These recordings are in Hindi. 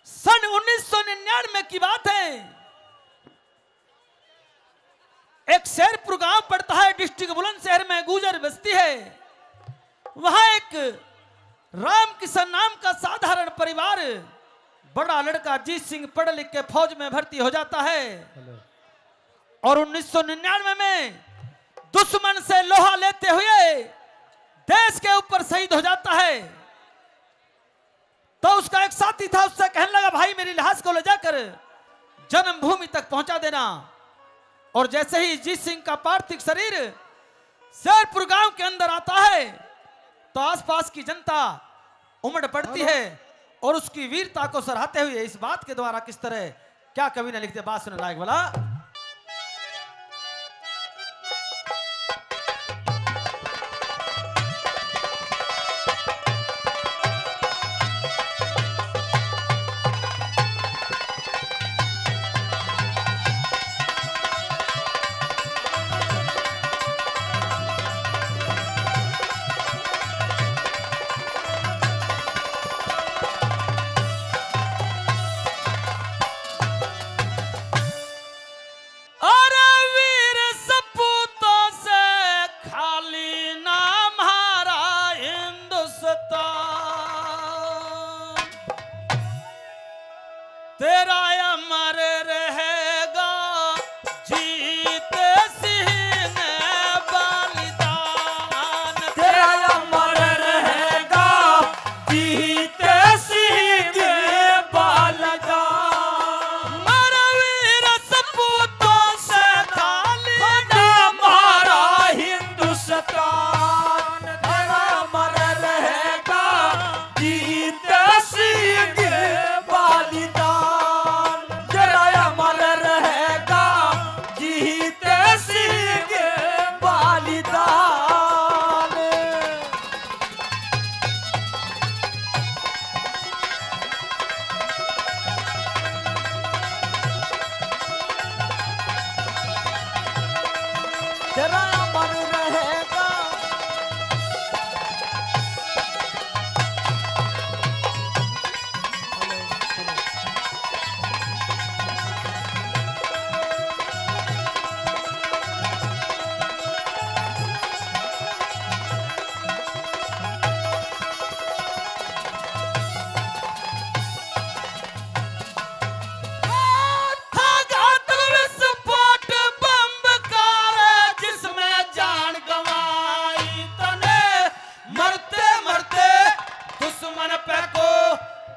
सन 1999 की बात है। एक शेरपुर गांव पड़ता है, डिस्ट्रिक्ट बुलंदशहर में गुजर बस्ती है। वहां एक राम किशन नाम का साधारण परिवार, बड़ा लड़का जीत सिंह पढ़ लिख के फौज में भर्ती हो जाता है और 1999 में दुश्मन से लोहा लेते हुए देश के ऊपर शहीद हो जाता है। तो उसका एक साथी था, उससे कहने लगा भाई मेरी लाश को ले जाकर जन्मभूमि तक पहुंचा देना। और जैसे ही जीत सिंह का पार्थिव शरीर शेरपुर गांव के अंदर आता है तो आसपास की जनता उमड़ पड़ती है और उसकी वीरता को सराहते हुए इस बात के द्वारा किस तरह क्या कवि ने लिखते, बात सुनने लायक वाला। तेरा अमर रहेगा जीत सिंह बलिदान, तेरा अमर रहेगा जीत सिंह बलिदान। मेरे वीर सपूतों से खाली हमारा हिंदुस्तान, तेरा अमर रहेगा जीत सिंह बलिदान, तेरा अमर रहेगा जीत सिंह बलिदान। तेरा अमर रहेगा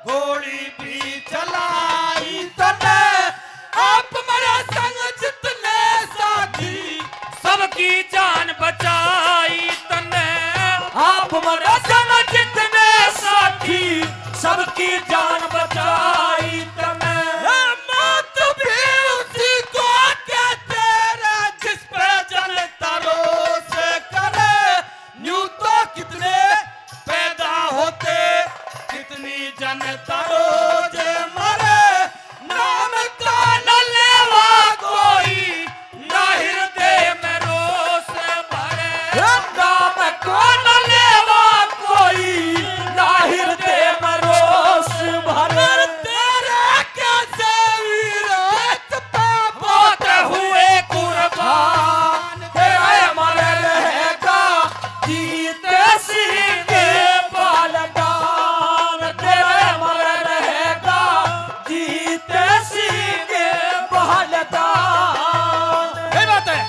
गोली भी चलाई तने, आप मरे संग जितने साथी सबकी जान बचाई तने, आप मरे संग जितने साथी सबकी जान बचाई तने। मौत भी उसी को कहते रे जिस पे जनता रोष करे। न्यू तो कितने पैदा होते, कितनी जनता रोज मरे। नाम का न लेवा कोई, ना हृदय में रोष भरे, नाम को न लेवा कोई, ना हृदय में रोष भरे। तेरे कैसे वीर देश पे होते हुए कुर्बान, तेरा अमर रहेगा जीत सिंह बलिदान, तेरा अमर रहेगा जीत सिंह बलिदान। ये बात है।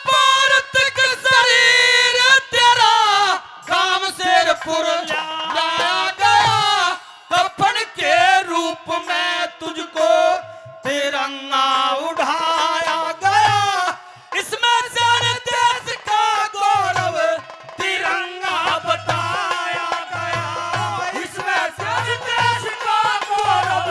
भारत का शरीर तेरा काम शेरपुर लाया गया, कफन के रूप में तुझको तिरंगा उठाया गया। इसमें सारे देश का गौरव तिरंगा बताया गया, इसमें सारे देश का गौरव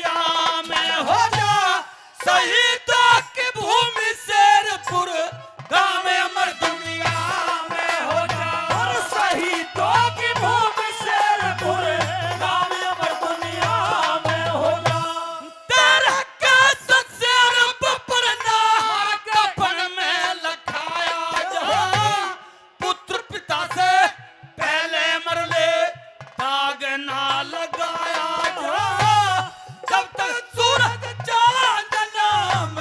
दुनिया में हो जा शहीदों की भूमि शेरपुर गाँव अमर दुनिया में हो जा शहीदों की भूमि शेरपुर गाँव अमर दुनिया में हो जा तेरा कैसा शेर बपरना कफन में लखाया जहाँ पुत्र पिता से पहले मर ले दाग ना लगाया जहाँ जब तक सूरज चांद नाम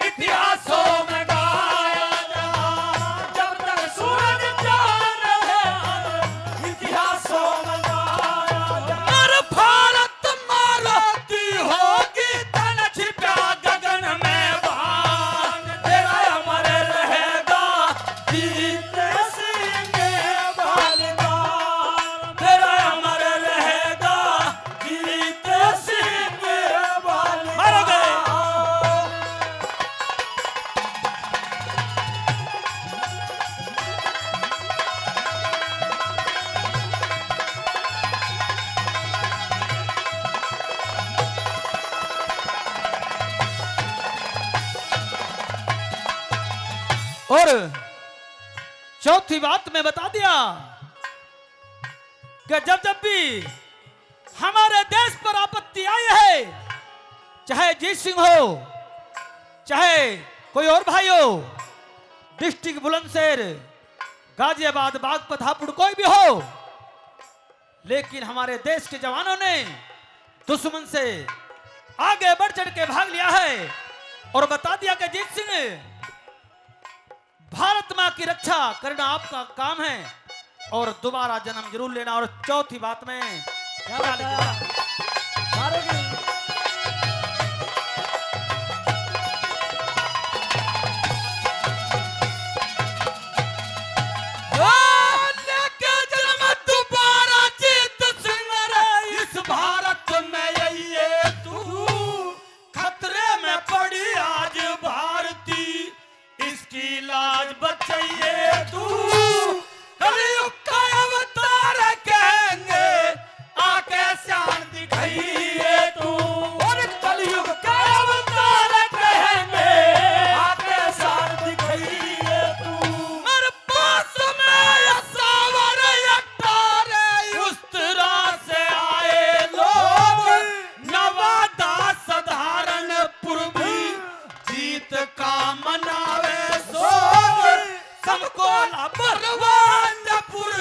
इतिहासों में गाया जहाँ जब तक सूरज चांद रहे इतिहासों में गाया जहाँ हर भारत मारती होगी तन छिपा गगन में भांग तेरा अमर रहेगा जीते सिंह बालिदान तेरा अमर रहेगा जीते सिंह बालिदान और चौथी बात मैं बता दिया कि जब जब भी हमारे देश पर आपत्ति आई है, चाहे जीत सिंह हो चाहे कोई और भाई हो, डिस्ट्रिक्ट बुलंदशहर, गाजियाबाद, बागपत, हापुड़, कोई भी हो, लेकिन हमारे देश के जवानों ने दुश्मन से आगे बढ़ चढ़ के भाग लिया है और बता दिया कि जीत सिंह भारत मां की रक्षा करना आपका काम है और दोबारा जन्म जरूर लेना। और चौथी बात में क्या लिखा? लेके जन्म दोबारा जीत सिंह रे इस भारत में यही है तू खतरे में पड़ी आज भारती इसकी लाज बचाइए तू कलयुग का अवतार कहेंगे आके शान दिखाइए तू और कलयुग का अवतार कहेंगे आके शान दिखाइए तू मेरे पास में सावर अट्ठारे उस तरह से आए लोग नवादा साधारणपुर भी जीत का मनावे सोग सबको परवानपुर